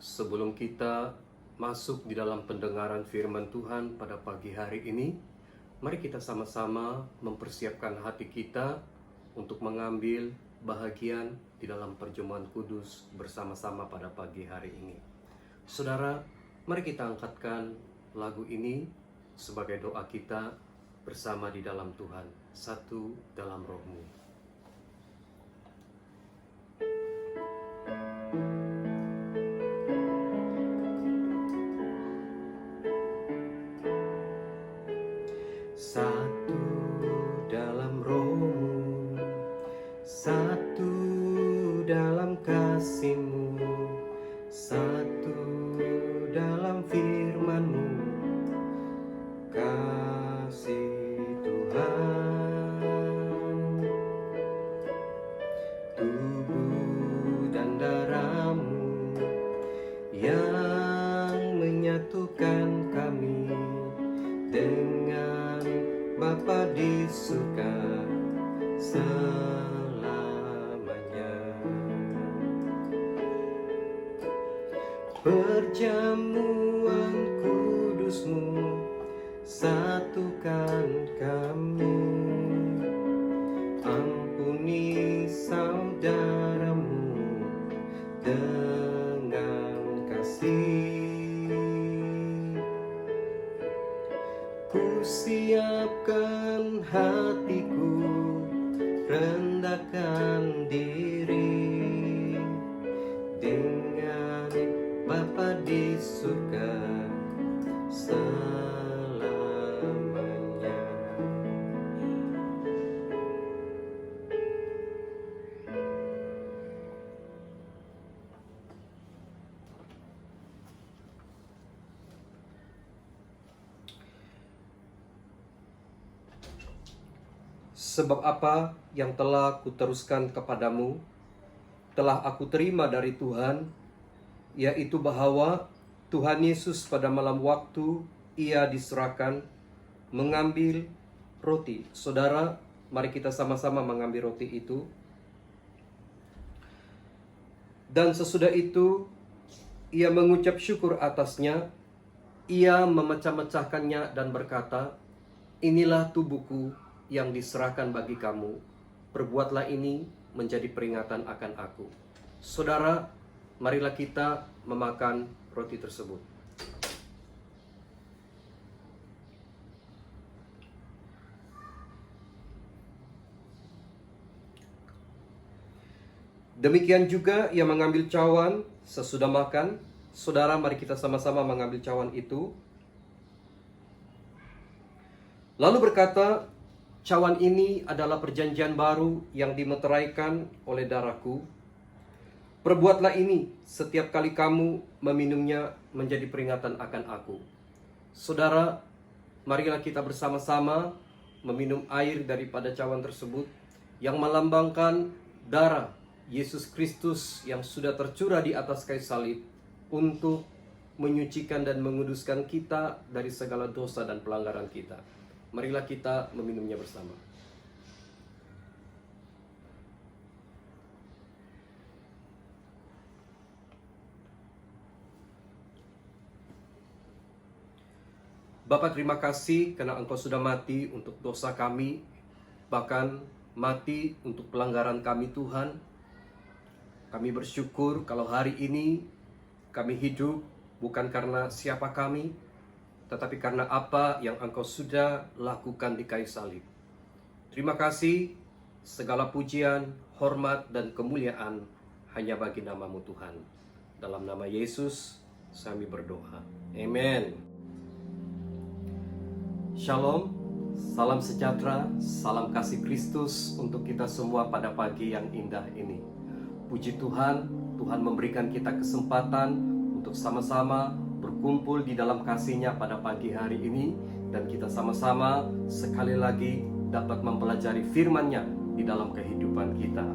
Sebelum kita masuk di dalam pendengaran firman Tuhan pada pagi hari ini, mari kita sama-sama mempersiapkan hati kita untuk mengambil bahagian di dalam perjamuan kudus bersama-sama pada pagi hari ini. Saudara, mari kita angkatkan lagu ini sebagai doa kita bersama di dalam Tuhan, satu dalam rohmu. Satu dalam rohmu, satu dalam kasih-Mu, satu dalam firman-Mu, kasih Tuhan. Tubuh dan darah-Mu yang menyatukan kami dengan Bapa di surga selamanya. Perjamuan kudus-Mu satukan kami, ampuni saudaramu dengan kasih. Ku siapkan hatiku, rendahkan diri dengan Bapa di surga selamanya. Sebab apa yang telah kuteruskan kepadamu, telah aku terima dari Tuhan, yaitu bahwa Tuhan Yesus pada malam waktu Ia diserahkan mengambil roti. Saudara, mari kita sama-sama mengambil roti itu. Dan sesudah itu, Ia mengucap syukur atasnya, Ia memecah-mecahkannya dan berkata, "Inilah tubuhku yang diserahkan bagi kamu, perbuatlah ini menjadi peringatan akan aku." Saudara, marilah kita memakan roti tersebut. Demikian juga ia mengambil cawan sesudah makan. Saudara, mari kita sama-sama mengambil cawan itu. Lalu berkata, "Cawan ini adalah perjanjian baru yang dimeteraikan oleh darahku. Perbuatlah ini setiap kali kamu meminumnya menjadi peringatan akan aku." Saudara, marilah kita bersama-sama meminum air daripada cawan tersebut yang melambangkan darah Yesus Kristus yang sudah tercurah di atas kayu salib untuk menyucikan dan menguduskan kita dari segala dosa dan pelanggaran kita. Marilah kita meminumnya bersama. Bapa, terima kasih karena Engkau sudah mati untuk dosa kami, bahkan mati untuk pelanggaran kami Tuhan. Kami bersyukur kalau hari ini kami hidup bukan karena siapa kami, tetapi karena apa yang Engkau sudah lakukan di kayu salib. Terima kasih, segala pujian, hormat, dan kemuliaan hanya bagi nama-Mu Tuhan. Dalam nama Yesus, kami berdoa. Amen. Shalom, salam sejahtera, salam kasih Kristus untuk kita semua pada pagi yang indah ini. Puji Tuhan, Tuhan memberikan kita kesempatan untuk sama-sama berkumpul di dalam kasih-Nya pada pagi hari ini, dan kita sama-sama sekali lagi dapat mempelajari firman-Nya di dalam kehidupan kita.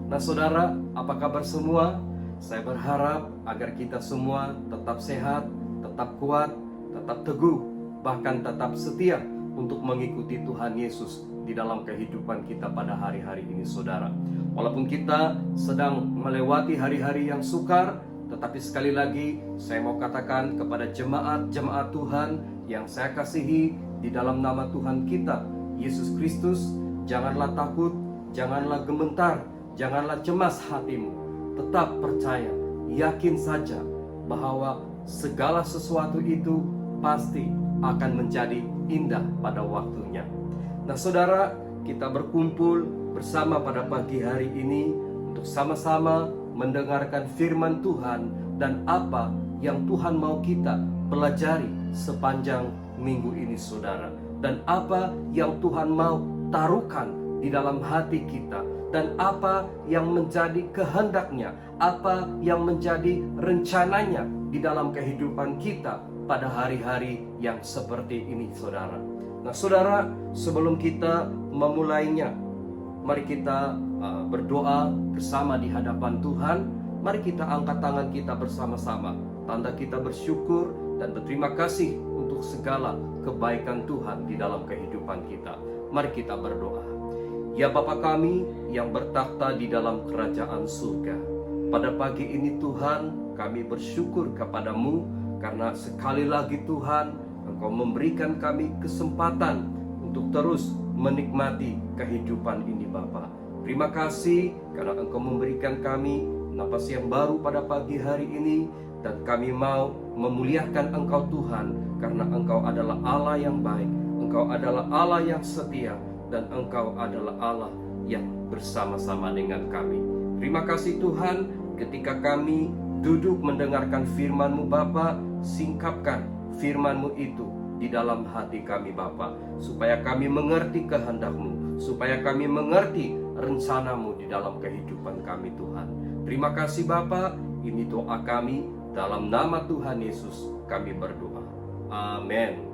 Nah saudara, apa kabar semua? Saya berharap agar kita semua tetap sehat, tetap kuat, tetap teguh, bahkan tetap setia untuk mengikuti Tuhan Yesus di dalam kehidupan kita pada hari-hari ini saudara. Walaupun kita sedang melewati hari-hari yang sukar, Tetapi sekali lagi saya mau katakan kepada jemaat-jemaat Tuhan yang saya kasihi di dalam nama Tuhan kita Yesus Kristus, janganlah takut, janganlah gemetar, janganlah cemas hatimu. Tetap percaya, yakin saja bahwa segala sesuatu itu pasti akan menjadi indah pada waktunya. Nah saudara, kita berkumpul bersama pada pagi hari ini untuk sama-sama mendengarkan firman Tuhan dan apa yang Tuhan mau kita pelajari sepanjang minggu ini saudara. Dan apa yang Tuhan mau taruhkan di dalam hati kita, dan apa yang menjadi kehendaknya, apa yang menjadi rencananya di dalam kehidupan kita pada hari-hari yang seperti ini saudara. Nah saudara, sebelum kita memulainya, mari kita berdoa bersama di hadapan Tuhan. Mari kita angkat tangan kita bersama-sama, tanda kita bersyukur dan berterima kasih untuk segala kebaikan Tuhan di dalam kehidupan kita. Mari kita berdoa. Ya Bapa kami yang bertakhta di dalam kerajaan surga, pada pagi ini Tuhan kami bersyukur kepadamu karena sekali lagi Tuhan Engkau memberikan kami kesempatan untuk terus menikmati kehidupan ini Bapa. Terima kasih karena Engkau memberikan kami napas yang baru pada pagi hari ini, dan kami mau memuliakan Engkau Tuhan karena Engkau adalah Allah yang baik, Engkau adalah Allah yang setia, dan Engkau adalah Allah yang bersama-sama dengan kami. Terima kasih Tuhan, ketika kami duduk mendengarkan firman-Mu Bapa, singkapkan firman-Mu itu di dalam hati kami Bapa, supaya kami mengerti kehendak-Mu, supaya kami mengerti rencana-Mu di dalam kehidupan kami Tuhan. Terima kasih Bapa, ini doa kami dalam nama Tuhan Yesus kami berdoa. Amin.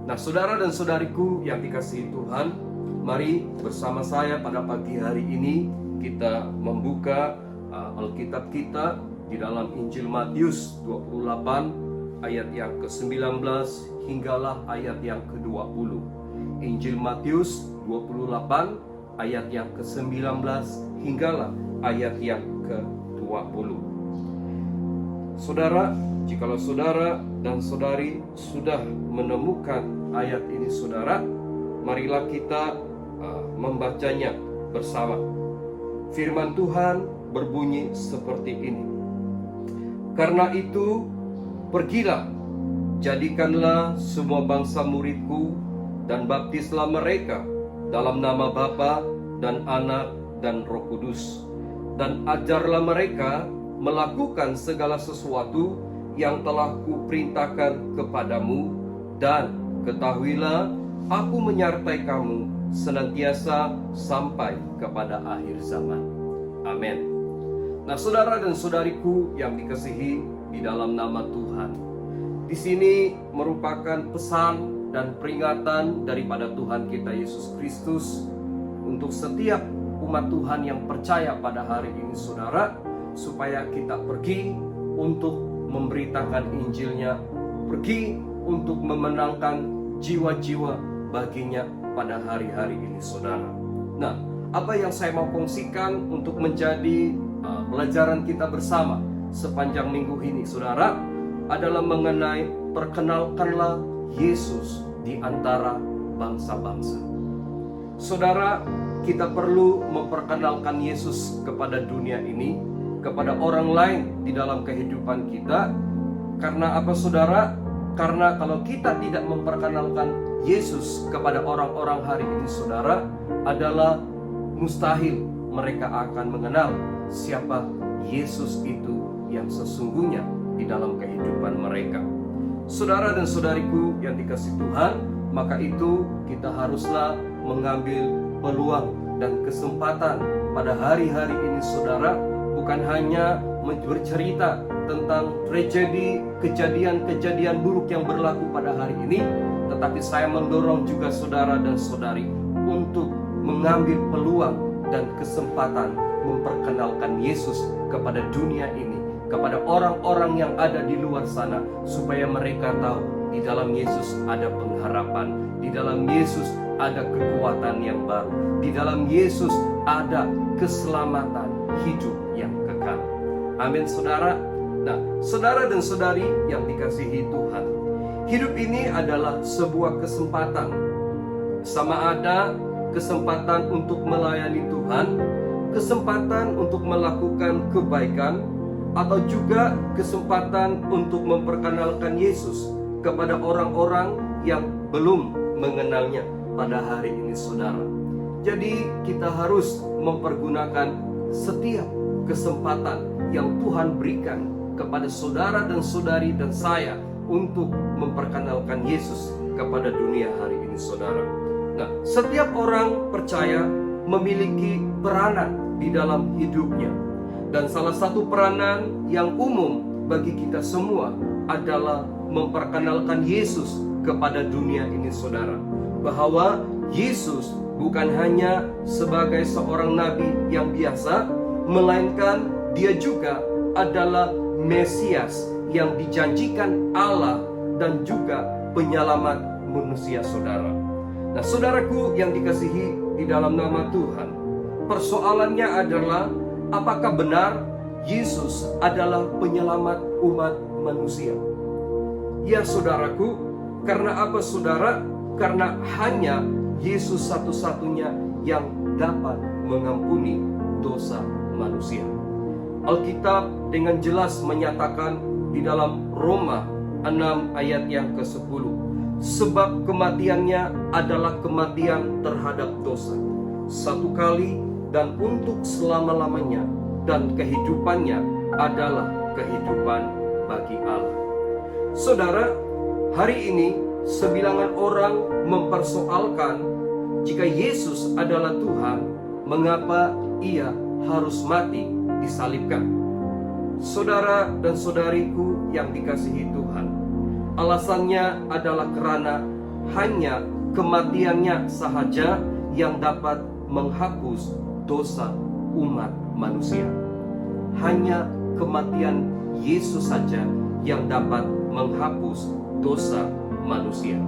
Nah saudara dan saudariku yang dikasihi Tuhan, mari bersama saya pada pagi hari ini kita membuka Alkitab kita di dalam Injil Matius 28 ayat yang ke-19 hinggalah ayat yang ke-20. Injil Matius 28 ayat yang ke-19 hinggalah ayat yang ke-20. Saudara, jikalau saudara dan saudari sudah menemukan ayat ini saudara, marilah kita membacanya bersama. Firman Tuhan berbunyi seperti ini. Karena itu, pergilah, jadikanlah semua bangsa muridku, dan baptislah mereka dalam nama Bapa dan Anak dan Roh Kudus, dan ajarlah mereka melakukan segala sesuatu yang telah kuperintahkan kepadamu, dan ketahuilah aku menyertai kamu senantiasa sampai kepada akhir zaman. Amin. Nah saudara dan saudariku yang dikasihi di dalam nama Tuhan, di sini merupakan pesan dan peringatan daripada Tuhan kita Yesus Kristus untuk setiap umat Tuhan yang percaya pada hari ini saudara, supaya kita pergi untuk memberitakan Injilnya, pergi untuk memenangkan jiwa-jiwa baginya pada hari-hari ini saudara. Nah, apa yang saya mau kongsikan untuk menjadi pelajaran kita bersama sepanjang minggu ini saudara, adalah mengenai perkenalkanlah Yesus di antara bangsa-bangsa. Saudara, kita perlu memperkenalkan Yesus kepada dunia ini, kepada orang lain di dalam kehidupan kita. Karena apa saudara? Karena kalau kita tidak memperkenalkan Yesus kepada orang-orang hari ini saudara, adalah mustahil mereka akan mengenal siapa Yesus itu yang sesungguhnya di dalam kehidupan mereka. Saudara dan saudariku yang dikasihi Tuhan, maka itu kita haruslah mengambil peluang dan kesempatan pada hari-hari ini saudara, bukan hanya bercerita tentang tragedi, kejadian-kejadian buruk yang berlaku pada hari ini, tetapi saya mendorong juga saudara dan saudari untuk mengambil peluang dan kesempatan memperkenalkan Yesus kepada dunia ini, kepada orang-orang yang ada di luar sana, supaya mereka tahu di dalam Yesus ada pengharapan, di dalam Yesus ada kekuatan yang baru, di dalam Yesus ada keselamatan hidup yang kekal. Amin saudara. Nah, saudara dan saudari yang dikasihi Tuhan, hidup ini adalah sebuah kesempatan. Sama ada kesempatan untuk melayani Tuhan, kesempatan untuk melakukan kebaikan, atau juga kesempatan untuk memperkenalkan Yesus kepada orang-orang yang belum mengenalnya pada hari ini, saudara. Jadi kita harus mempergunakan setiap kesempatan yang Tuhan berikan kepada saudara dan saudari dan saya untuk memperkenalkan Yesus kepada dunia hari ini, saudara. Nah, setiap orang percaya memiliki peranan di dalam hidupnya. Dan salah satu peranan yang umum bagi kita semua adalah memperkenalkan Yesus kepada dunia ini, saudara. Bahwa Yesus bukan hanya sebagai seorang nabi yang biasa, melainkan dia juga adalah Mesias yang dijanjikan Allah dan juga penyelamat manusia, saudara. Nah, saudaraku yang dikasihi di dalam nama Tuhan, persoalannya adalah apakah benar Yesus adalah penyelamat umat manusia? Ya, saudaraku, karena apa, saudara? Karena hanya Yesus satu-satunya yang dapat mengampuni dosa manusia. Alkitab dengan jelas menyatakan di dalam Roma 6 ayat yang ke-10, sebab kematiannya adalah kematian terhadap dosa, satu kali dan untuk selama-lamanya, dan kehidupannya adalah kehidupan bagi Allah. Saudara, hari ini sebilangan orang mempersoalkan jika Yesus adalah Tuhan, mengapa ia harus mati disalibkan? Saudara dan saudariku yang dikasihi Tuhan, alasannya adalah karena hanya kematiannya sahaja yang dapat menghapus dosa umat manusia. Hanya kematian Yesus saja yang dapat menghapus dosa manusia.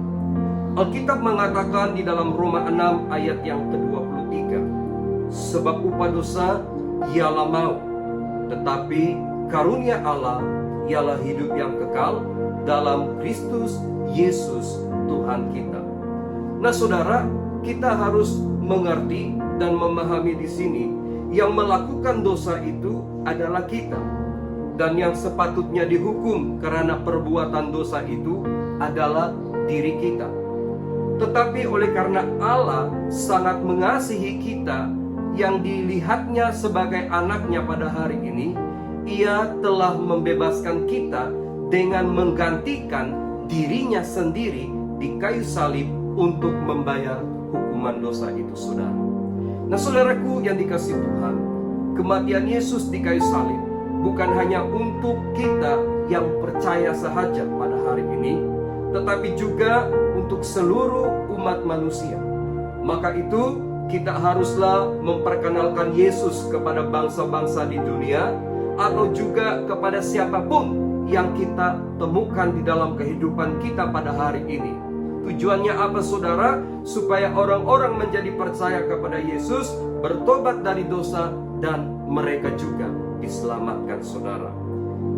Alkitab mengatakan di dalam Roma 6 ayat yang ke-23, sebab upah dosa ialah maut, tetapi karunia Allah ialah hidup yang kekal dalam Kristus Yesus Tuhan kita. Nah, saudara, kita harus mengerti dan memahami di sini yang melakukan dosa itu adalah kita, dan yang sepatutnya dihukum karena perbuatan dosa itu adalah diri kita. Tetapi oleh karena Allah sangat mengasihi kita yang dilihatnya sebagai anaknya pada hari ini, ia telah membebaskan kita dengan menggantikan dirinya sendiri di kayu salib untuk membayar hukuman dosa itu, saudara. Nah, saudaraku yang dikasihi Tuhan, kematian Yesus di kayu salib bukan hanya untuk kita yang percaya sahaja pada hari ini, tetapi juga untuk seluruh umat manusia. Maka itu kita haruslah memperkenalkan Yesus kepada bangsa-bangsa di dunia, atau juga kepada siapapun yang kita temukan di dalam kehidupan kita pada hari ini. Tujuannya apa, saudara? Supaya orang-orang menjadi percaya kepada Yesus, bertobat dari dosa, dan mereka juga diselamatkan, saudara.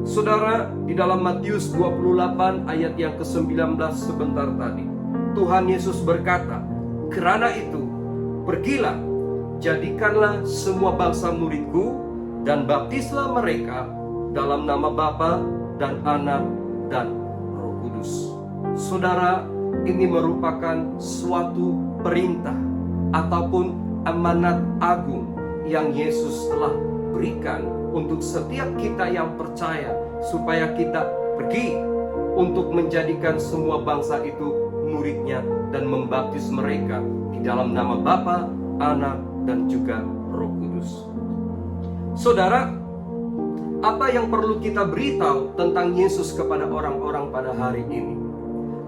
Saudara, di dalam Matius 28 ayat yang ke-19 sebentar tadi, Tuhan Yesus berkata, "Karena itu, pergilah, jadikanlah semua bangsa muridku, dan baptislah mereka dalam nama Bapa dan Anak dan Roh Kudus." Saudara, ini merupakan suatu perintah ataupun amanat agung yang Yesus telah berikan untuk setiap kita yang percaya, supaya kita pergi untuk menjadikan semua bangsa itu muridnya dan membaptis mereka di dalam nama Bapa, Anak, dan juga Roh Kudus. Saudara, apa yang perlu kita beritahu tentang Yesus kepada orang-orang pada hari ini?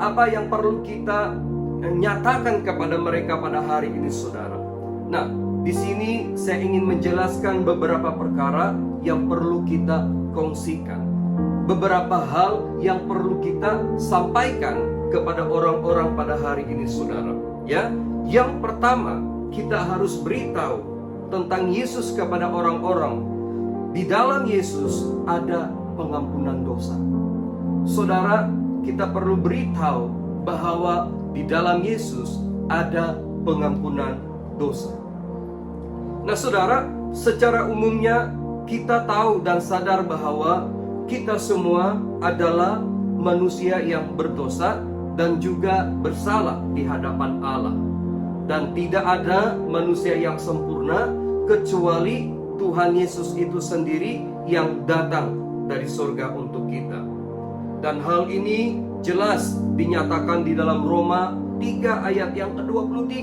Apa yang perlu kita nyatakan kepada mereka pada hari ini, saudara? Nah, di sini saya ingin menjelaskan beberapa perkara yang perlu kita kongsikan. Beberapa hal yang perlu kita sampaikan kepada orang-orang pada hari ini, saudara. Ya, yang pertama, kita harus beritahu tentang Yesus kepada orang-orang. Di dalam Yesus ada pengampunan dosa. Saudara, kita perlu beritahu bahwa di dalam Yesus ada pengampunan dosa. Nah saudara, secara umumnya kita tahu dan sadar bahwa kita semua adalah manusia yang berdosa dan juga bersalah di hadapan Allah. Dan tidak ada manusia yang sempurna kecuali Tuhan Yesus itu sendiri yang datang dari surga untuk kita. Dan hal ini jelas dinyatakan di dalam Roma 3 ayat yang ke-23.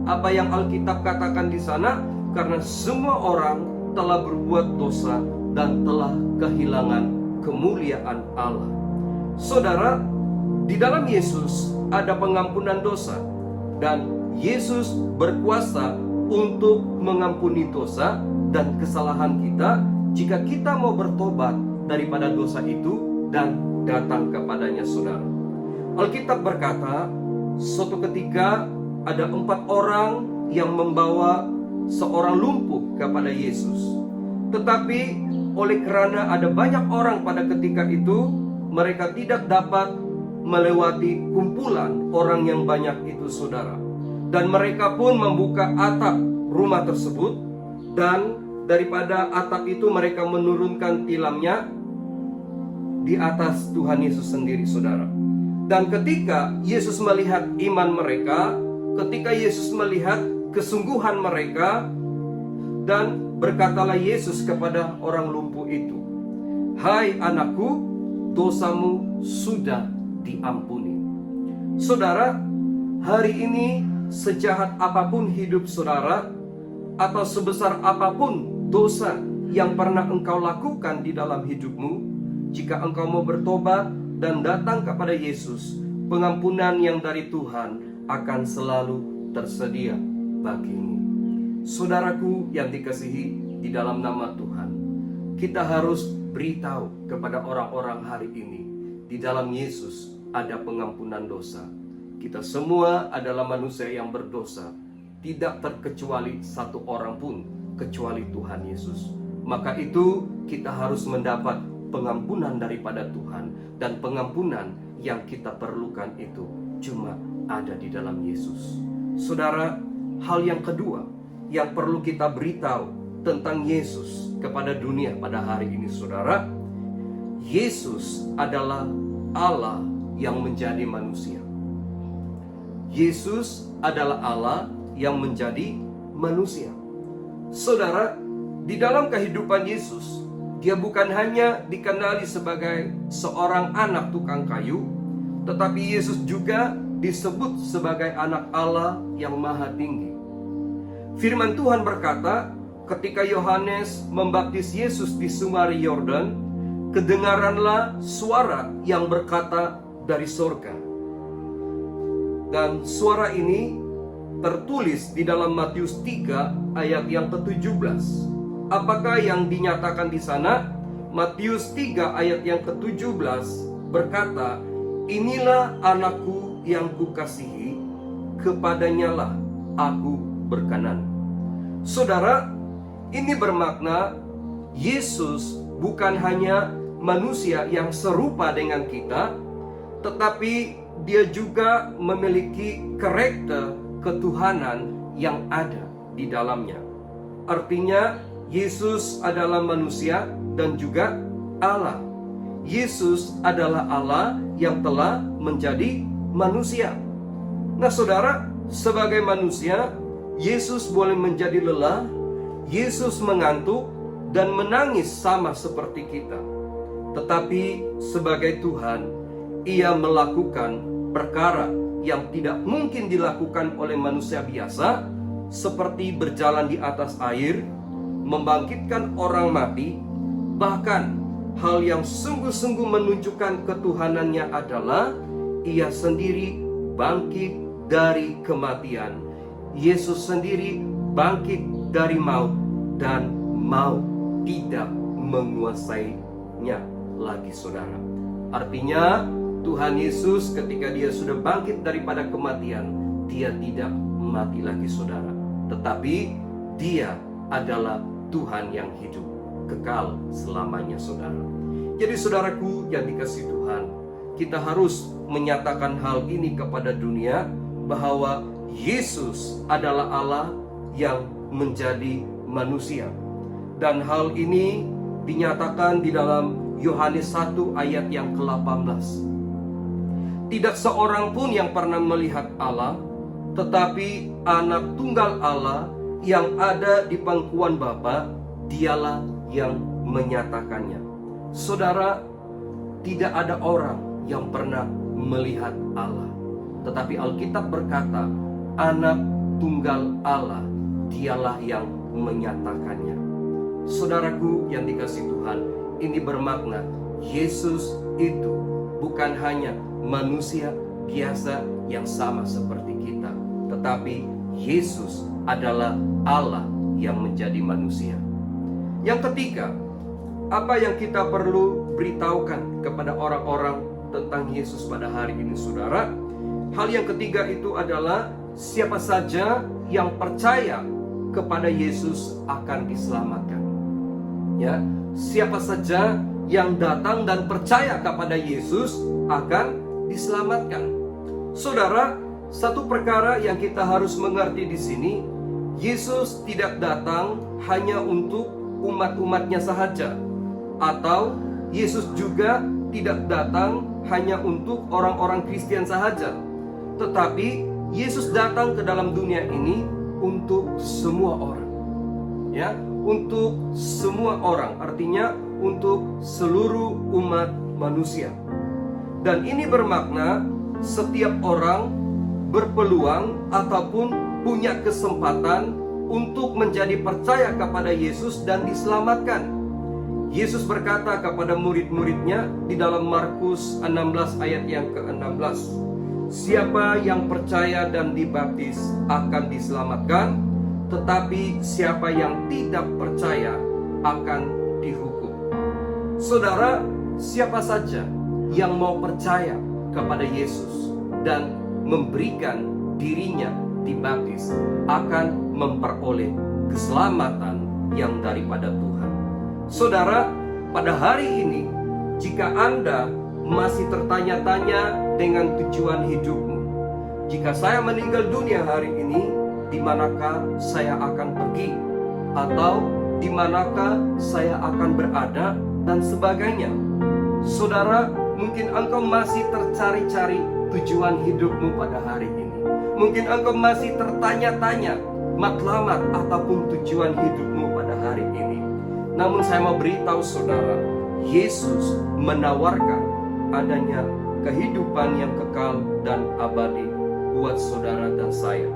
Apa yang Alkitab katakan di sana? Karena semua orang telah berbuat dosa dan telah kehilangan kemuliaan Allah. Saudara, di dalam Yesus ada pengampunan dosa, dan Yesus berkuasa untuk mengampuni dosa dan kesalahan kita jika kita mau bertobat daripada dosa itu dan datang kepadanya, saudara. Alkitab berkata, suatu ketika ada 4 orang yang membawa seorang lumpuh kepada Yesus. Tetapi oleh karena ada banyak orang pada ketika itu, mereka tidak dapat melewati kumpulan orang yang banyak itu, saudara. Dan mereka pun membuka atap rumah tersebut, dan daripada atap itu mereka menurunkan tilamnya di atas Tuhan Yesus sendiri, saudara. Dan ketika Yesus melihat iman mereka, ketika Yesus melihat kesungguhan mereka, dan berkatalah Yesus kepada orang lumpuh itu, "Hai anakku, dosamu sudah diampuni." Saudara, hari ini sejahat apapun hidup saudara, atau sebesar apapun dosa yang pernah engkau lakukan di dalam hidupmu, jika engkau mau bertobat dan datang kepada Yesus, pengampunan yang dari Tuhan akan selalu tersedia bagimu. Saudaraku yang dikasihi di dalam nama Tuhan, kita harus beritahu kepada orang-orang hari ini, di dalam Yesus ada pengampunan dosa. Kita semua adalah manusia yang berdosa, tidak terkecuali satu orang pun kecuali Tuhan Yesus. Maka itu kita harus mendapat pengampunan daripada Tuhan, dan pengampunan yang kita perlukan itu cuma ada di dalam Yesus. Saudara, hal yang kedua yang perlu kita beritahu tentang Yesus kepada dunia pada hari ini, saudara, Yesus adalah Allah yang menjadi manusia. Yesus adalah Allah yang menjadi manusia. Saudara, di dalam kehidupan Yesus, Dia bukan hanya dikenali sebagai seorang anak tukang kayu, tetapi Yesus juga disebut sebagai anak Allah yang maha tinggi. Firman Tuhan berkata, ketika Yohanes membaptis Yesus di sungai Yordan, kedengaranlah suara yang berkata dari surga. Dan suara ini tertulis di dalam Matius 3 ayat yang ke-17. Apakah yang dinyatakan di sana? Matius 3 ayat yang ke-17 berkata, "Inilah anakku yang kukasihi, kepadanya lah aku berkenan." Saudara, ini bermakna Yesus bukan hanya manusia yang serupa dengan kita, tetapi Dia juga memiliki karakter ketuhanan yang ada di dalamnya. Artinya, Yesus adalah manusia dan juga Allah. Yesus adalah Allah yang telah menjadi manusia. Nah saudara, sebagai manusia, Yesus boleh menjadi lelah, Yesus mengantuk dan menangis sama seperti kita. Tetapi sebagai Tuhan, Ia melakukan perkara yang tidak mungkin dilakukan oleh manusia biasa, seperti berjalan di atas air, membangkitkan orang mati. Bahkan hal yang sungguh-sungguh menunjukkan ketuhanannya adalah Ia sendiri bangkit dari kematian. Yesus sendiri bangkit dari maut, dan maut tidak menguasainya lagi, saudara. Artinya Tuhan Yesus ketika Dia sudah bangkit daripada kematian, Dia tidak mati lagi, saudara. Tetapi Dia adalah Tuhan yang hidup kekal selamanya, saudara. Jadi saudaraku yang dikasihi Tuhan, kita harus menyatakan hal ini kepada dunia, bahwa Yesus adalah Allah yang menjadi manusia. Dan hal ini dinyatakan di dalam Yohanes 1 ayat yang ke-18. Tidak seorang pun yang pernah melihat Allah, tetapi anak tunggal Allah yang ada di pangkuan Bapa, dialah yang menyatakannya. Saudara, tidak ada orang yang pernah melihat Allah, tetapi Alkitab berkata, anak tunggal Allah, dialah yang menyatakannya. Saudaraku yang dikasihi Tuhan, ini bermakna Yesus itu bukan hanya manusia biasa yang sama seperti kita, tetapi Yesus adalah Allah yang menjadi manusia. Yang ketiga, apa yang kita perlu beritahukan kepada orang-orang tentang Yesus pada hari ini, saudara? Hal yang ketiga itu adalah siapa saja yang percaya kepada Yesus akan diselamatkan. Ya, siapa saja yang datang dan percaya kepada Yesus akan diselamatkan. Saudara, satu perkara yang kita harus mengerti di sini, Yesus tidak datang hanya untuk umat-umatnya sahaja, atau Yesus juga tidak datang hanya untuk orang-orang Kristen sahaja, tetapi Yesus datang ke dalam dunia ini untuk semua orang. Ya, untuk semua orang, artinya untuk seluruh umat manusia. Dan ini bermakna setiap orang berpeluang ataupun punya kesempatan untuk menjadi percaya kepada Yesus dan diselamatkan. Yesus berkata kepada murid-muridnya di dalam Markus 16 ayat yang ke-16, siapa yang percaya dan dibaptis akan diselamatkan, tetapi siapa yang tidak percaya akan dihukum. Saudara, siapa saja yang mau percaya kepada Yesus dan memberikan dirinya dibaptis akan memperoleh keselamatan yang daripada Tuhan. Saudara, pada hari ini, jika Anda masih tertanya-tanya dengan tujuan hidupmu, jika saya meninggal dunia hari ini, di manakah saya akan pergi, atau di manakah saya akan berada, dan sebagainya. Saudara, mungkin engkau masih tercari-cari tujuan hidupmu pada hari ini. Mungkin engkau masih tertanya-tanya matlamat ataupun tujuan hidupmu pada hari ini. Namun saya mau beritahu saudara, Yesus menawarkan adanya kehidupan yang kekal dan abadi buat saudara dan saya.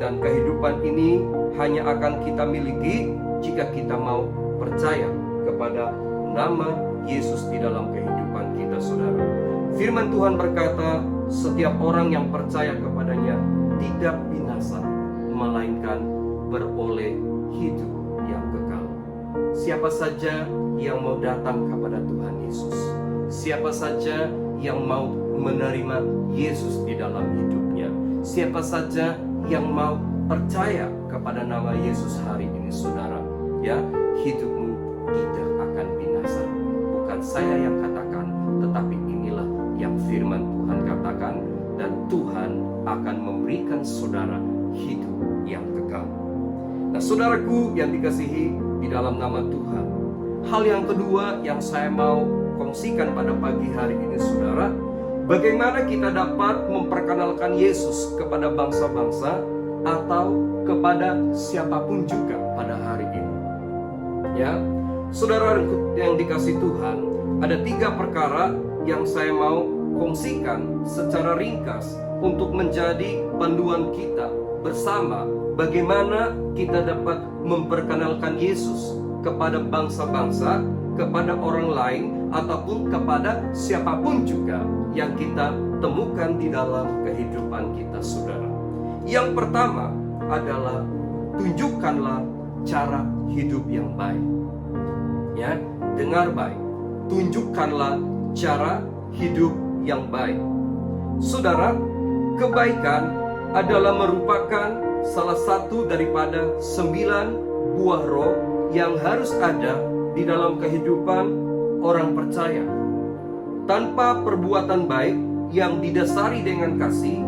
Dan kehidupan ini hanya akan kita miliki jika kita mau percaya kepada nama Yesus di dalam kehidupan kita, saudara. Firman Tuhan berkata, setiap orang yang percaya kepadanya tidak binasa, melainkan beroleh hidup yang kekal. Siapa saja yang mau datang kepada Tuhan Yesus, siapa saja yang mau menerima Yesus di dalam hidupnya, siapa saja yang mau percaya kepada nama Yesus hari ini, saudara, ya, hidupmu tidak akan binasa. Bukan saya yang katakan, tetapi inilah yang firman Tuhan katakan, dan Tuhan akan memberikan saudara hidup yang kekal. Nah, saudaraku yang dikasihi di dalam nama Tuhan, hal yang kedua yang saya mau kongsikan pada pagi hari ini, saudara, bagaimana kita dapat memperkenalkan Yesus kepada bangsa-bangsa atau kepada siapapun juga pada hari ini. Ya, saudara yang dikasihi Tuhan, ada 3 perkara yang saya mau kongsikan secara ringkas untuk menjadi panduan kita bersama bagaimana kita dapat memperkenalkan Yesus kepada bangsa-bangsa, kepada orang lain, ataupun kepada siapapun juga yang kita temukan di dalam kehidupan kita, saudara. Yang pertama adalah tunjukkanlah cara hidup yang baik. Ya, dengar baik. Tunjukkanlah cara hidup yang baik. Saudara, kebaikan adalah merupakan salah satu daripada 9 buah roh yang harus ada di dalam kehidupan orang percaya. Tanpa perbuatan baik yang didasari dengan kasih,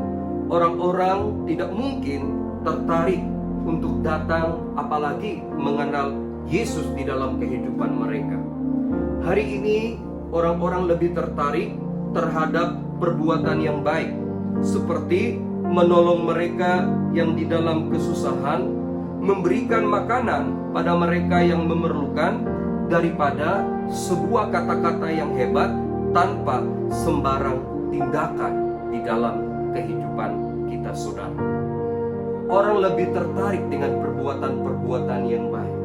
orang-orang tidak mungkin tertarik untuk datang apalagi mengenal Yesus di dalam kehidupan mereka. Hari ini orang-orang lebih tertarik terhadap perbuatan yang baik, seperti menolong mereka yang di dalam kesusahan, memberikan makanan pada mereka yang memerlukan, daripada sebuah kata-kata yang hebat tanpa sembarang tindakan di dalam kehidupan kita, saudara. Orang lebih tertarik dengan perbuatan-perbuatan yang baik.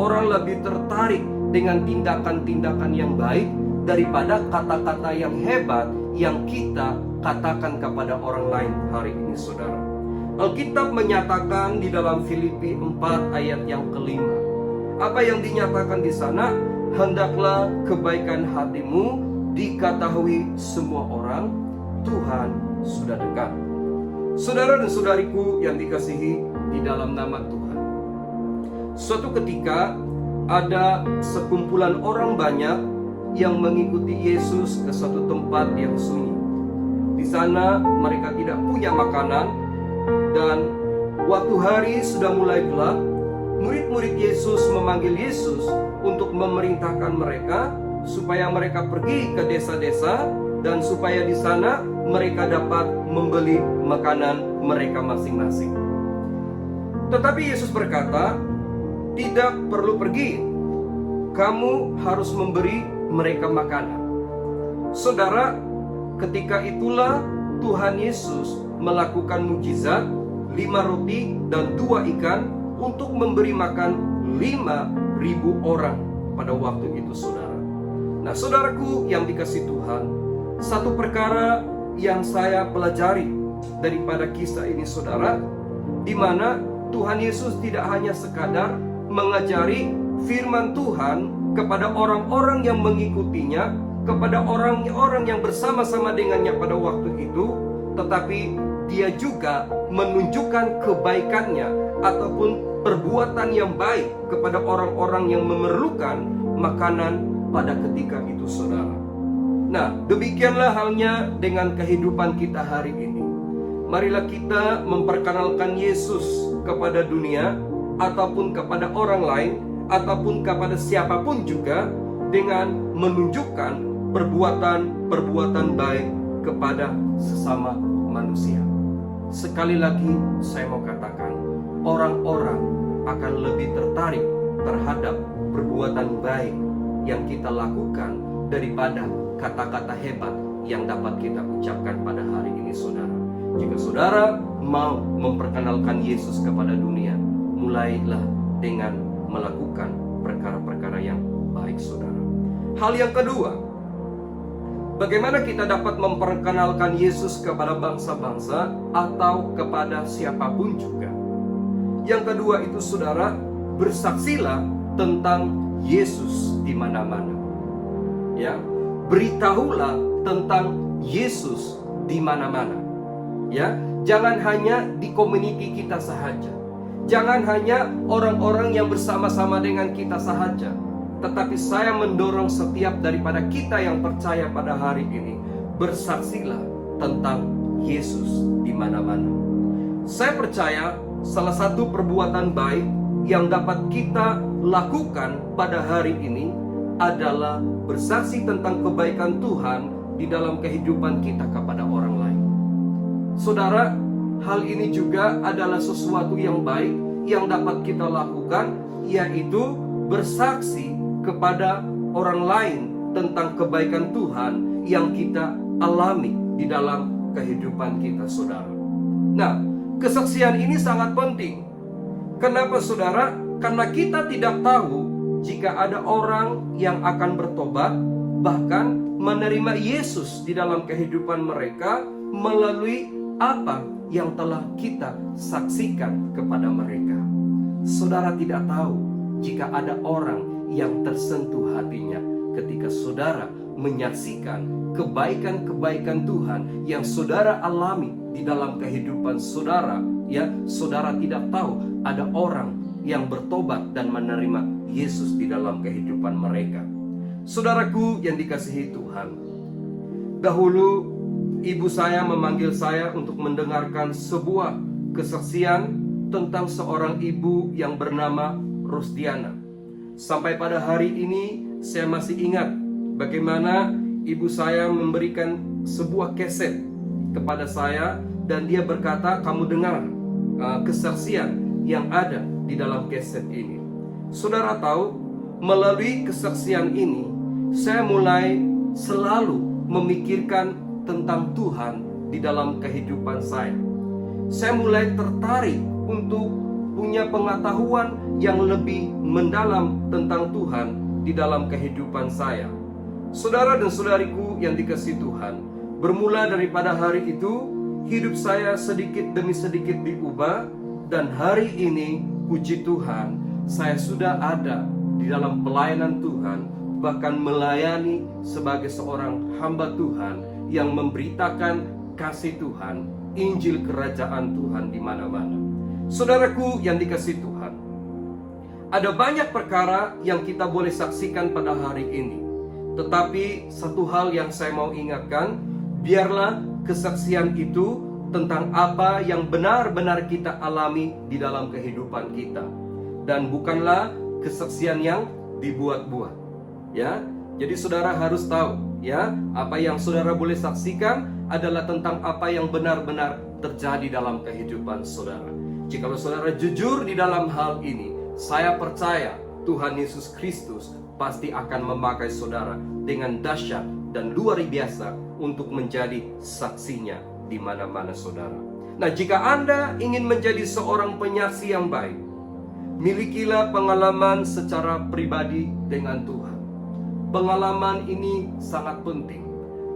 Orang lebih tertarik dengan tindakan-tindakan yang baik daripada kata-kata yang hebat yang kita katakan kepada orang lain hari ini, saudara. Alkitab menyatakan di dalam Filipi 4 ayat yang kelima. Apa yang dinyatakan di sana? Hendaklah kebaikan hatimu diketahui semua orang, Tuhan sudah dekat. Saudara dan saudariku yang dikasihi di dalam nama Tuhan, suatu ketika ada sekumpulan orang banyak yang mengikuti Yesus ke suatu tempat yang sunyi. Di sana mereka tidak punya makanan, dan waktu hari sudah mulai gelap. Murid-murid Yesus memanggil Yesus untuk memerintahkan mereka supaya mereka pergi ke desa-desa, dan supaya di sana mereka dapat membeli makanan mereka masing-masing. Tetapi Yesus berkata, tidak perlu pergi, kamu harus memberi mereka makanan. Saudara, ketika itulah Tuhan Yesus melakukan mujizat 5 roti dan 2 ikan untuk memberi makan 5.000 orang pada waktu itu, saudara. Nah, saudaraku yang dikasihi Tuhan, satu perkara yang saya pelajari daripada kisah ini, saudara, di mana Tuhan Yesus tidak hanya sekadar mengajari firman Tuhan kepada orang-orang yang mengikutinya, kepada orang-orang yang bersama-sama dengannya pada waktu itu, tetapi dia juga menunjukkan kebaikannya ataupun perbuatan yang baik kepada orang-orang yang memerlukan makanan pada ketika itu, saudara. Nah, demikianlah halnya dengan kehidupan kita hari ini. Marilah kita memperkenalkan Yesus kepada dunia, ataupun kepada orang lain, ataupun kepada siapapun juga, dengan menunjukkan perbuatan-perbuatan baik kepada sesama manusia. Sekali lagi saya mau katakan, orang-orang akan lebih tertarik terhadap perbuatan baik yang kita lakukan daripada kata-kata hebat yang dapat kita ucapkan pada hari ini, saudara. Jika saudara mau memperkenalkan Yesus kepada dunia, mulailah dengan melakukan perkara-perkara yang baik, saudara. Hal yang kedua, bagaimana kita dapat memperkenalkan Yesus kepada bangsa-bangsa atau kepada siapapun juga? Yang kedua itu, saudara, bersaksilah tentang Yesus di mana-mana. Ya, beritahulah tentang Yesus di mana-mana. Ya, jangan hanya di community kita sahaja. Jangan hanya orang-orang yang bersama-sama dengan kita sahaja. Tetapi saya mendorong setiap daripada kita yang percaya pada hari ini, bersaksilah tentang Yesus di mana-mana. Saya percaya salah satu perbuatan baik yang dapat kita lakukan pada hari ini adalah bersaksi tentang kebaikan Tuhan di dalam kehidupan kita kepada orang lain. Saudara, hal ini juga adalah sesuatu yang baik yang dapat kita lakukan, yaitu bersaksi kepada orang lain tentang kebaikan Tuhan yang kita alami di dalam kehidupan kita, saudara. Nah, kesaksian ini sangat penting. Kenapa, saudara? Karena kita tidak tahu jika ada orang yang akan bertobat, bahkan menerima Yesus di dalam kehidupan mereka melalui apa yang telah kita saksikan kepada mereka. Saudara tidak tahu jika ada orang yang tersentuh hatinya ketika saudara menyaksikan kebaikan-kebaikan Tuhan yang saudara alami di dalam kehidupan saudara. Ya, saudara tidak tahu ada orang yang bertobat dan menerima Yesus di dalam kehidupan mereka. Saudaraku yang dikasihi Tuhan, dahulu ibu saya memanggil saya untuk mendengarkan sebuah kesaksian tentang seorang ibu yang bernama Rosdiana. Sampai pada hari ini saya masih ingat bagaimana ibu saya memberikan sebuah keset kepada saya, dan dia berkata, kamu dengar kesaksian yang ada di dalam keset ini. Saudara tahu, melalui kesaksian ini saya mulai selalu memikirkan tentang Tuhan di dalam kehidupan saya. Saya mulai tertarik untuk punya pengetahuan yang lebih mendalam tentang Tuhan di dalam kehidupan saya. Saudara dan saudariku yang dikasihi Tuhan, bermula daripada hari itu, hidup saya sedikit demi sedikit diubah, dan hari ini, puji Tuhan, saya sudah ada di dalam pelayanan Tuhan, bahkan melayani sebagai seorang hamba Tuhan yang memberitakan kasih Tuhan, Injil kerajaan Tuhan di mana-mana. Saudaraku yang dikasihi Tuhan, ada banyak perkara yang kita boleh saksikan pada hari ini. Tetapi satu hal yang saya mau ingatkan, biarlah kesaksian itu tentang apa yang benar-benar kita alami di dalam kehidupan kita, dan bukanlah kesaksian yang dibuat-buat. Ya, jadi saudara harus tahu, ya, apa yang saudara boleh saksikan adalah tentang apa yang benar-benar terjadi dalam kehidupan saudara. Jikalau saudara jujur di dalam hal ini, saya percaya Tuhan Yesus Kristus pasti akan memakai saudara dengan dahsyat dan luar biasa untuk menjadi saksinya di mana-mana saudara. Nah, jika Anda ingin menjadi seorang penyaksi yang baik, milikilah pengalaman secara pribadi dengan Tuhan. Pengalaman ini sangat penting,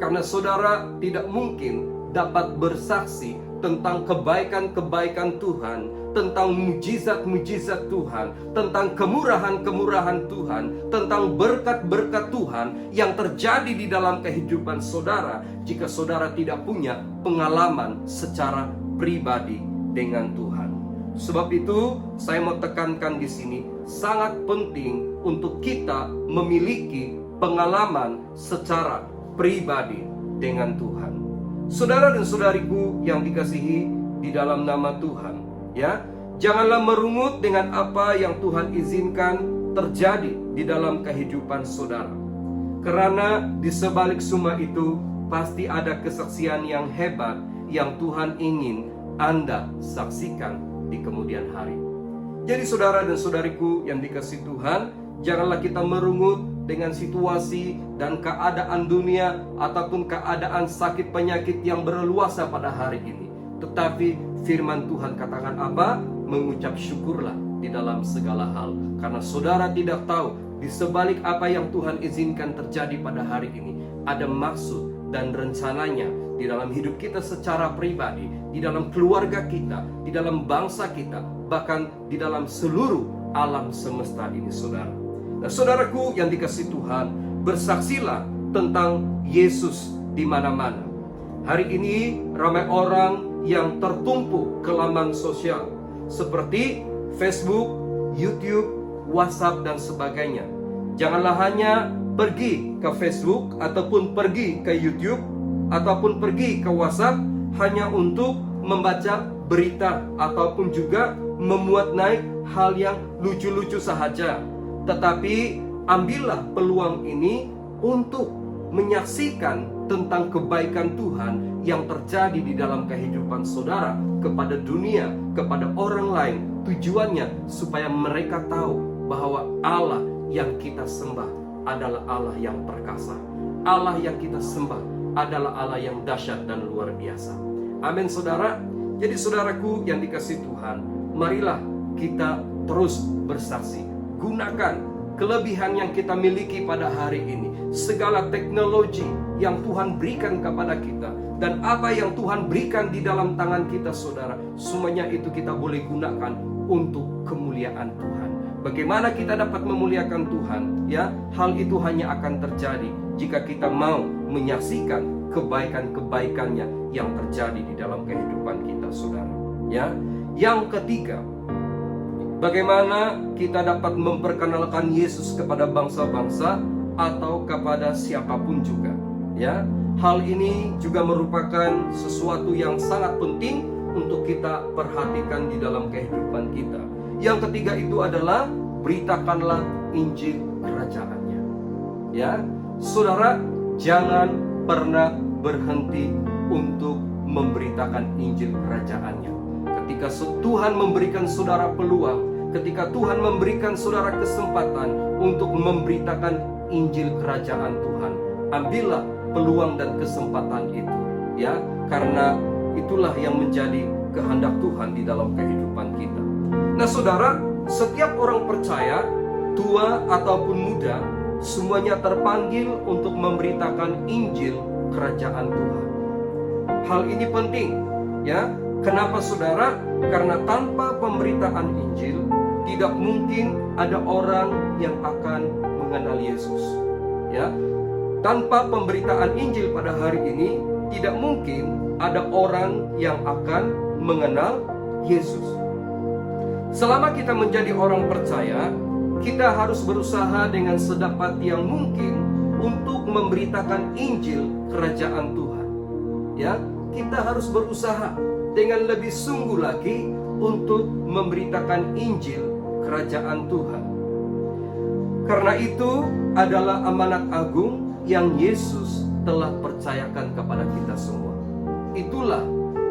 karena saudara tidak mungkin dapat bersaksi tentang kebaikan-kebaikan Tuhan, tentang mujizat-mujizat Tuhan, tentang kemurahan-kemurahan Tuhan, tentang berkat-berkat Tuhan yang terjadi di dalam kehidupan saudara, jika saudara tidak punya pengalaman secara pribadi dengan Tuhan. Sebab itu, saya mau tekankan di sini, sangat penting untuk kita memiliki pengalaman secara pribadi dengan Tuhan. Saudara dan saudariku yang dikasihi di dalam nama Tuhan, ya, janganlah merungut dengan apa yang Tuhan izinkan terjadi di dalam kehidupan saudara. Karena di sebalik semua itu pasti ada kesaksian yang hebat yang Tuhan ingin Anda saksikan di kemudian hari. Jadi saudara dan saudariku yang dikasihi Tuhan, janganlah kita merungut dengan situasi dan keadaan dunia ataupun keadaan sakit penyakit yang berleluasa pada hari ini. Tetapi firman Tuhan katakan apa? Mengucap syukurlah di dalam segala hal. Karena saudara tidak tahu di sebalik apa yang Tuhan izinkan terjadi pada hari ini, ada maksud dan rencananya di dalam hidup kita secara pribadi, di dalam keluarga kita, di dalam bangsa kita, bahkan di dalam seluruh alam semesta ini, saudara. Nah, saudaraku yang dikasihi Tuhan, bersaksilah tentang Yesus di mana-mana. Hari ini ramai orang yang tertumpu ke laman sosial seperti Facebook, YouTube, WhatsApp dan sebagainya. Janganlah hanya pergi ke Facebook ataupun pergi ke YouTube ataupun pergi ke WhatsApp hanya untuk membaca berita ataupun juga memuat naik hal yang lucu-lucu sahaja. Tetapi ambillah peluang ini untuk menyaksikan tentang kebaikan Tuhan yang terjadi di dalam kehidupan saudara kepada dunia, kepada orang lain. Tujuannya supaya mereka tahu bahwa Allah yang kita sembah adalah Allah yang perkasa. Allah yang kita sembah adalah Allah yang dahsyat dan luar biasa. Amin saudara. Jadi saudaraku yang dikasihi Tuhan, marilah kita terus bersaksi. Gunakan kelebihan yang kita miliki pada hari ini, segala teknologi yang Tuhan berikan kepada kita, dan apa yang Tuhan berikan di dalam tangan kita saudara, semuanya itu kita boleh gunakan untuk kemuliaan Tuhan. Bagaimana kita dapat memuliakan Tuhan? Ya, hal itu hanya akan terjadi jika kita mau menyaksikan kebaikan-kebaikannya yang terjadi di dalam kehidupan kita saudara. Ya, yang ketiga, bagaimana kita dapat memperkenalkan Yesus kepada bangsa-bangsa atau kepada siapapun juga. Ya, hal ini juga merupakan sesuatu yang sangat penting untuk kita perhatikan di dalam kehidupan kita. Yang ketiga itu adalah beritakanlah Injil kerajaannya. Ya, saudara, jangan pernah berhenti untuk memberitakan Injil kerajaannya. Ketika Tuhan memberikan saudara peluang, ketika Tuhan memberikan saudara kesempatan untuk memberitakan Injil kerajaan Tuhan, ambillah peluang dan kesempatan itu, ya, karena itulah yang menjadi kehendak Tuhan di dalam kehidupan kita. Nah, saudara, setiap orang percaya, tua ataupun muda, semuanya terpanggil untuk memberitakan Injil kerajaan Tuhan. Hal ini penting, ya. Kenapa, saudara? Karena tanpa pemberitaan Injil, tidak mungkin ada orang yang akan mengenal Yesus, ya. Tanpa pemberitaan Injil pada hari ini, tidak mungkin ada orang yang akan mengenal Yesus. Selama kita menjadi orang percaya, kita harus berusaha dengan sedapat yang mungkin untuk memberitakan Injil kerajaan Tuhan. Ya, kita harus berusaha dengan lebih sungguh lagi untuk memberitakan Injil kerajaan Tuhan. Karena itu adalah amanat agung yang Yesus telah percayakan kepada kita semua. Itulah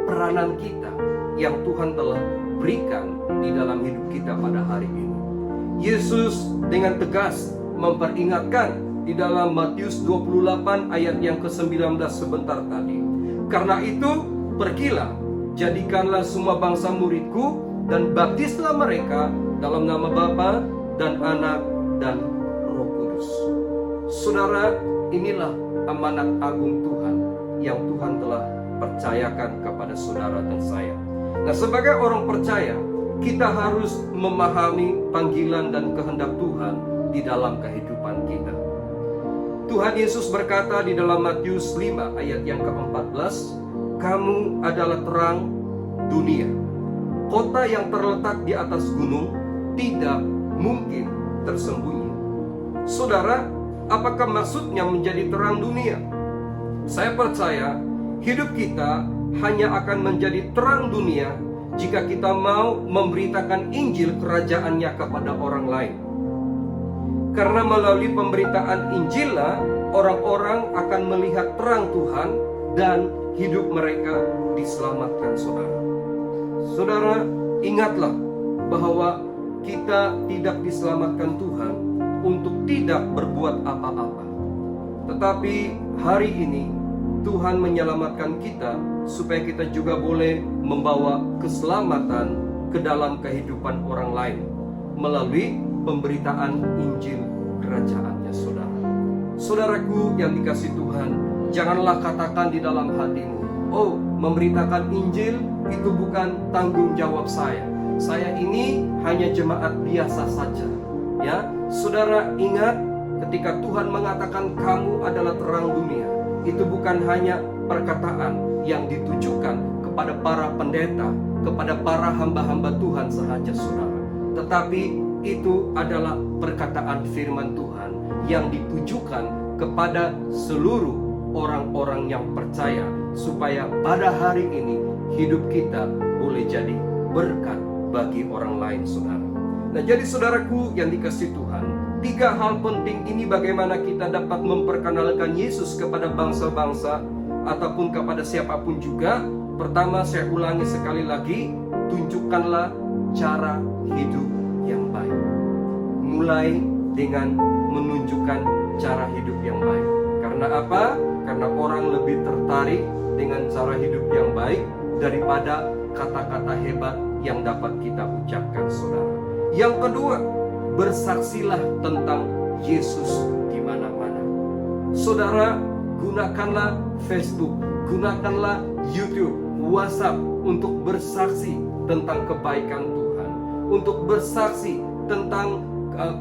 peranan kita yang Tuhan telah berikan di dalam hidup kita pada hari ini. Yesus dengan tegas memperingatkan di dalam Matius 28 ayat yang ke-19 sebentar tadi. Karena itu, pergilah, jadikanlah semua bangsa muridku, dan baptislah mereka dalam nama Bapa dan Anak dan Roh Kudus. Saudara, inilah amanat agung Tuhan yang Tuhan telah percayakan kepada saudara dan saya. Nah, sebagai orang percaya, kita harus memahami panggilan dan kehendak Tuhan di dalam kehidupan kita. Tuhan Yesus berkata di dalam Matius 5 ayat yang ke-14, kamu adalah terang dunia. Kota yang terletak di atas gunung tidak mungkin tersembunyi. Saudara, apakah maksudnya menjadi terang dunia? Saya percaya hidup kita hanya akan menjadi terang dunia jika kita mau memberitakan Injil kerajaannya kepada orang lain. Karena melalui pemberitaan Injil lah orang-orang akan melihat terang Tuhan dan hidup mereka diselamatkan, saudara. Saudara, ingatlah bahwa kita tidak diselamatkan Tuhan untuk tidak berbuat apa-apa. Tetapi hari ini Tuhan menyelamatkan kita supaya kita juga boleh membawa keselamatan ke dalam kehidupan orang lain melalui pemberitaan Injil kerajaannya, saudara. Saudaraku yang dikasihi Tuhan, janganlah katakan di dalam hatimu, oh, memberitakan Injil itu bukan tanggung jawab saya. Saya ini hanya jemaat biasa saja. Ya, saudara, ingat ketika Tuhan mengatakan kamu adalah terang dunia, itu bukan hanya perkataan yang ditujukan kepada para pendeta, kepada para hamba-hamba Tuhan sahaja, saudara. Tetapi itu adalah perkataan firman Tuhan yang ditujukan kepada seluruh orang-orang yang percaya, supaya pada hari ini hidup kita boleh jadi berkat bagi orang lain, saudara. Nah, jadi saudaraku yang dikasihi Tuhan, 3 hal penting ini bagaimana kita dapat memperkenalkan Yesus kepada bangsa-bangsa ataupun kepada siapapun juga. Pertama, saya ulangi sekali lagi, tunjukkanlah cara hidup yang baik. Mulai dengan menunjukkan cara hidup yang baik. Karena apa? Karena orang lebih tertarik dengan cara hidup yang baik daripada kata-kata hebat yang dapat kita ucapkan, saudara. Yang kedua, bersaksilah tentang Yesus di mana-mana. Saudara, gunakanlah Facebook, gunakanlah YouTube, WhatsApp untuk bersaksi tentang kebaikan Tuhan, untuk bersaksi tentang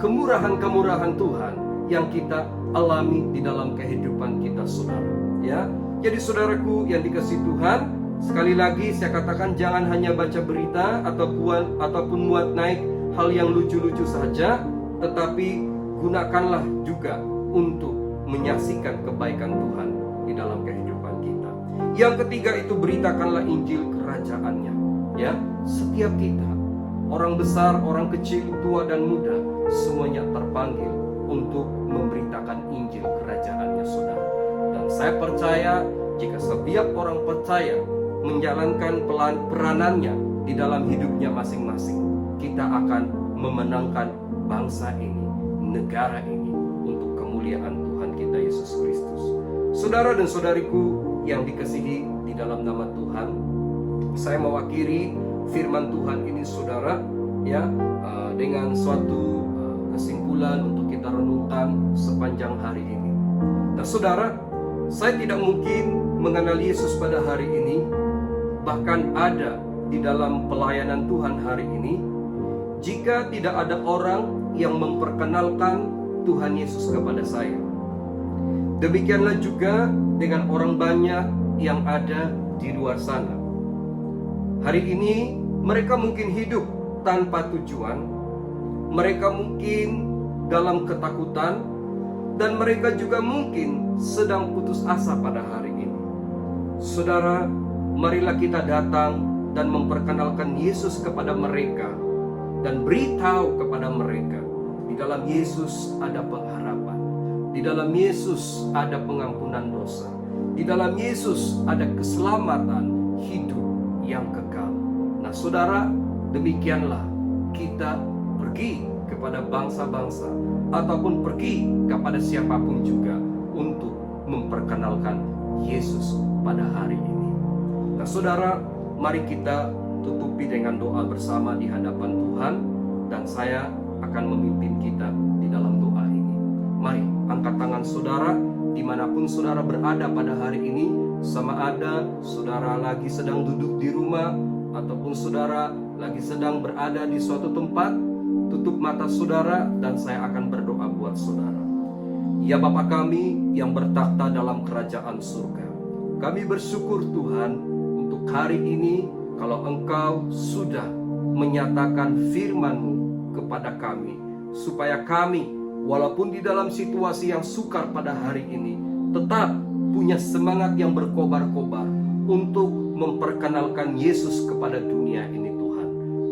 kemurahan-kemurahan Tuhan yang kita alami di dalam kehidupan kita, saudara. Ya, jadi saudaraku yang dikasihi Tuhan, sekali lagi saya katakan jangan hanya baca berita ataupun muat naik hal yang lucu-lucu saja, tetapi gunakanlah juga untuk menyaksikan kebaikan Tuhan di dalam kehidupan kita. Yang ketiga itu beritakanlah Injil kerajaannya. Ya, setiap kita, orang besar, orang kecil, tua dan muda, semuanya terpanggil untuk memberitakan Injil kerajaannya, saudara. Dan saya percaya jika setiap orang percaya menjalankan peranannya di dalam hidupnya masing-masing, kita akan memenangkan bangsa ini, negara ini, untuk kemuliaan Tuhan kita Yesus Kristus. Saudara dan saudariku yang dikasihi di dalam nama Tuhan, saya mewakili firman Tuhan ini, saudara, ya, dengan suatu kesimpulan untuk kita renungkan sepanjang hari ini. Nah, saudara, saya tidak mungkin mengenal Yesus pada hari ini, bahkan ada di dalam pelayanan Tuhan hari ini, jika tidak ada orang yang memperkenalkan Tuhan Yesus kepada saya. Demikianlah juga dengan orang banyak yang ada di luar sana. Hari ini mereka mungkin hidup tanpa tujuan, mereka mungkin dalam ketakutan, dan mereka juga mungkin sedang putus asa pada hari ini. Saudara, marilah kita datang dan memperkenalkan Yesus kepada mereka dan beritahu kepada mereka, di dalam Yesus ada pengharapan, di dalam Yesus ada pengampunan dosa, di dalam Yesus ada keselamatan hidup yang kekal. Nah, saudara, demikianlah kita pergi kepada bangsa-bangsa ataupun pergi kepada siapapun juga untuk memperkenalkan Yesus pada hari ini. Nah, saudara, mari kita tutupi dengan doa bersama di hadapan Tuhan, dan saya akan memimpin kita di dalam doa ini. Mari angkat tangan saudara dimanapun saudara berada pada hari ini, sama ada saudara lagi sedang duduk di rumah ataupun saudara lagi sedang berada di suatu tempat. Tutup mata saudara dan saya akan berdoa buat saudara. Ya Bapa kami yang bertakhta dalam kerajaan surga, kami bersyukur Tuhan untuk hari ini, kalau Engkau sudah menyatakan firman-Mu kepada kami, supaya kami walaupun di dalam situasi yang sukar pada hari ini, tetap punya semangat yang berkobar-kobar untuk memperkenalkan Yesus kepada dunia ini.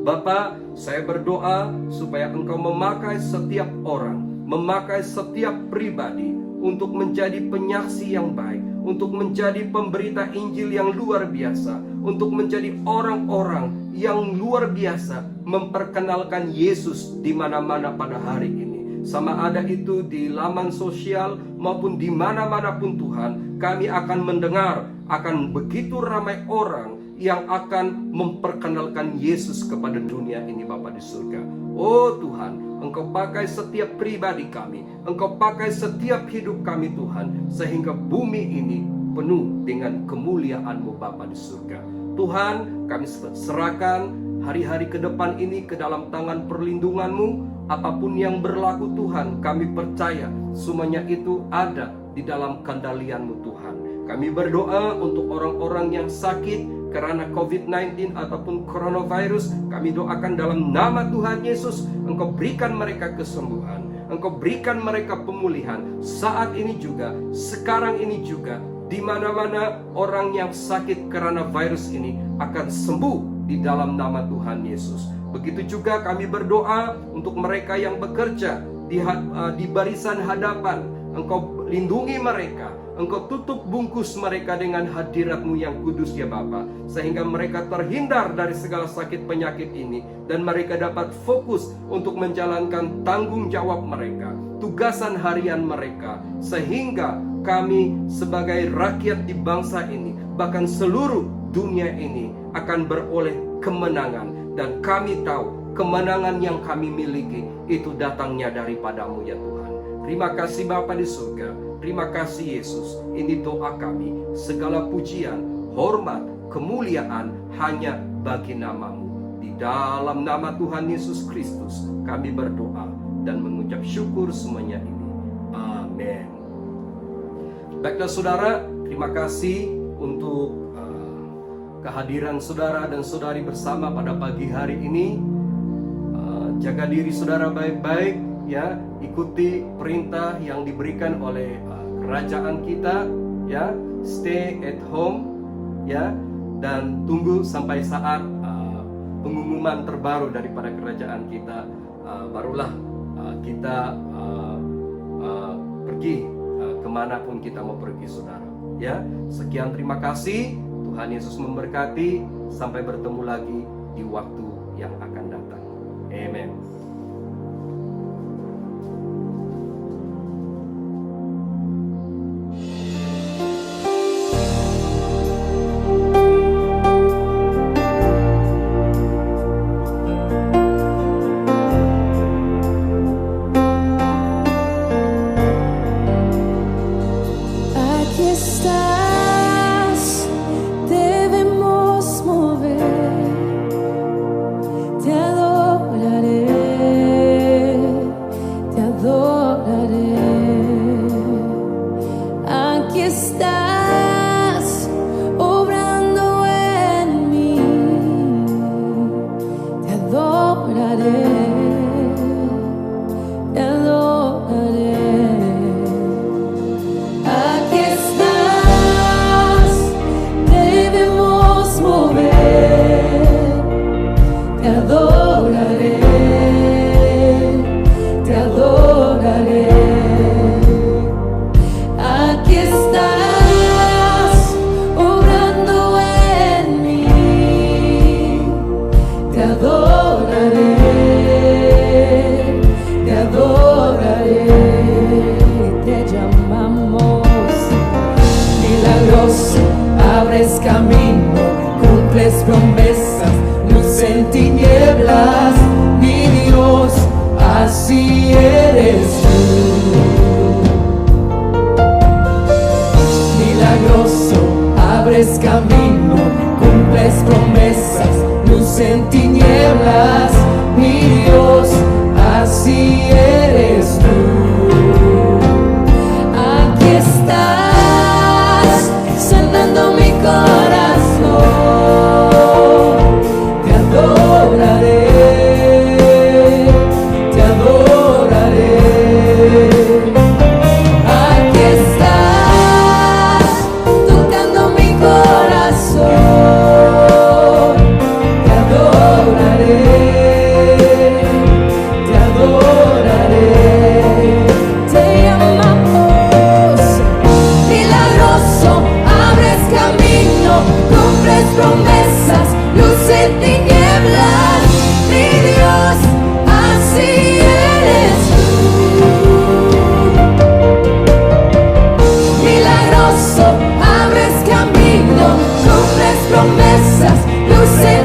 Bapa, saya berdoa supaya Engkau memakai setiap orang, memakai setiap pribadi untuk menjadi penyaksi yang baik, untuk menjadi pemberita Injil yang luar biasa, untuk menjadi orang-orang yang luar biasa memperkenalkan Yesus di mana-mana pada hari ini. Sama ada itu di laman sosial maupun di mana-mana pun Tuhan, kami akan mendengar akan begitu ramai orang yang akan memperkenalkan Yesus kepada dunia ini, Bapa di surga. Oh Tuhan, Engkau pakai setiap pribadi kami, Engkau pakai setiap hidup kami Tuhan, sehingga bumi ini penuh dengan kemuliaan-Mu Bapa di surga. Tuhan, kami serahkan hari-hari ke depan ini ke dalam tangan perlindungan-Mu. Apapun yang berlaku Tuhan, kami percaya semuanya itu ada di dalam kendalian-Mu Tuhan. Kami berdoa untuk orang-orang yang sakit karena COVID-19 ataupun coronavirus. Kami doakan dalam nama Tuhan Yesus, Engkau berikan mereka kesembuhan, Engkau berikan mereka pemulihan. Saat ini juga, sekarang ini juga, di mana-mana orang yang sakit karena virus ini akan sembuh di dalam nama Tuhan Yesus. Begitu juga kami berdoa untuk mereka yang bekerja di barisan hadapan. Engkau lindungi mereka, Engkau tutup bungkus mereka dengan hadirat-Mu yang kudus ya Bapa, sehingga mereka terhindar dari segala sakit penyakit ini, dan mereka dapat fokus untuk menjalankan tanggung jawab mereka, tugasan harian mereka, sehingga kami sebagai rakyat di bangsa ini, bahkan seluruh dunia ini akan beroleh kemenangan. Dan kami tahu kemenangan yang kami miliki itu datangnya daripada-Mu ya Tuhan. Terima kasih Bapa di surga, terima kasih Yesus. Ini doa kami, segala pujian, hormat, kemuliaan hanya bagi nama-Mu. Di dalam nama Tuhan Yesus Kristus kami berdoa dan mengucap syukur semuanya ini. Amin. Baiklah saudara, terima kasih untuk kehadiran saudara dan saudari bersama pada pagi hari ini. Jaga diri saudara baik-baik, ya, ikuti perintah yang diberikan oleh kerajaan kita, ya, stay at home, ya, dan tunggu sampai saat pengumuman terbaru daripada kerajaan kita, barulah kita pergi kemanapun kita mau pergi, saudara. Ya, sekian, terima kasih. Tuhan Yesus memberkati. Sampai bertemu lagi di waktu yang akan datang. Amen. Aquí estás, debemos mover, te adoraré, te adoraré. Aquí estás, obrando en mí, te adoraré, te adoraré. Aquí estás, debemos mover, te adoraré, te adoraré. Aquí estás, obrando en mí, te adoraré, te adoraré. Te llamamos milagroso, abres camino, cumples promesas, luz en tinieblas, mi Dios, así eres tú. Milagroso, abres camino, cumples promesas, luz en tinieblas, mi Dios, así eres tú. Aquí estás, sanando mi corazón, te adoraré, te adoraré. Aquí estás, tocando mi corazón, te adoraré, te adoraré. Te llamamos milagroso, abres camino, cumples promesas, luz en tinieblas, mi Dios, así eres tú. Milagroso, abres camino, cumples promesas, luz en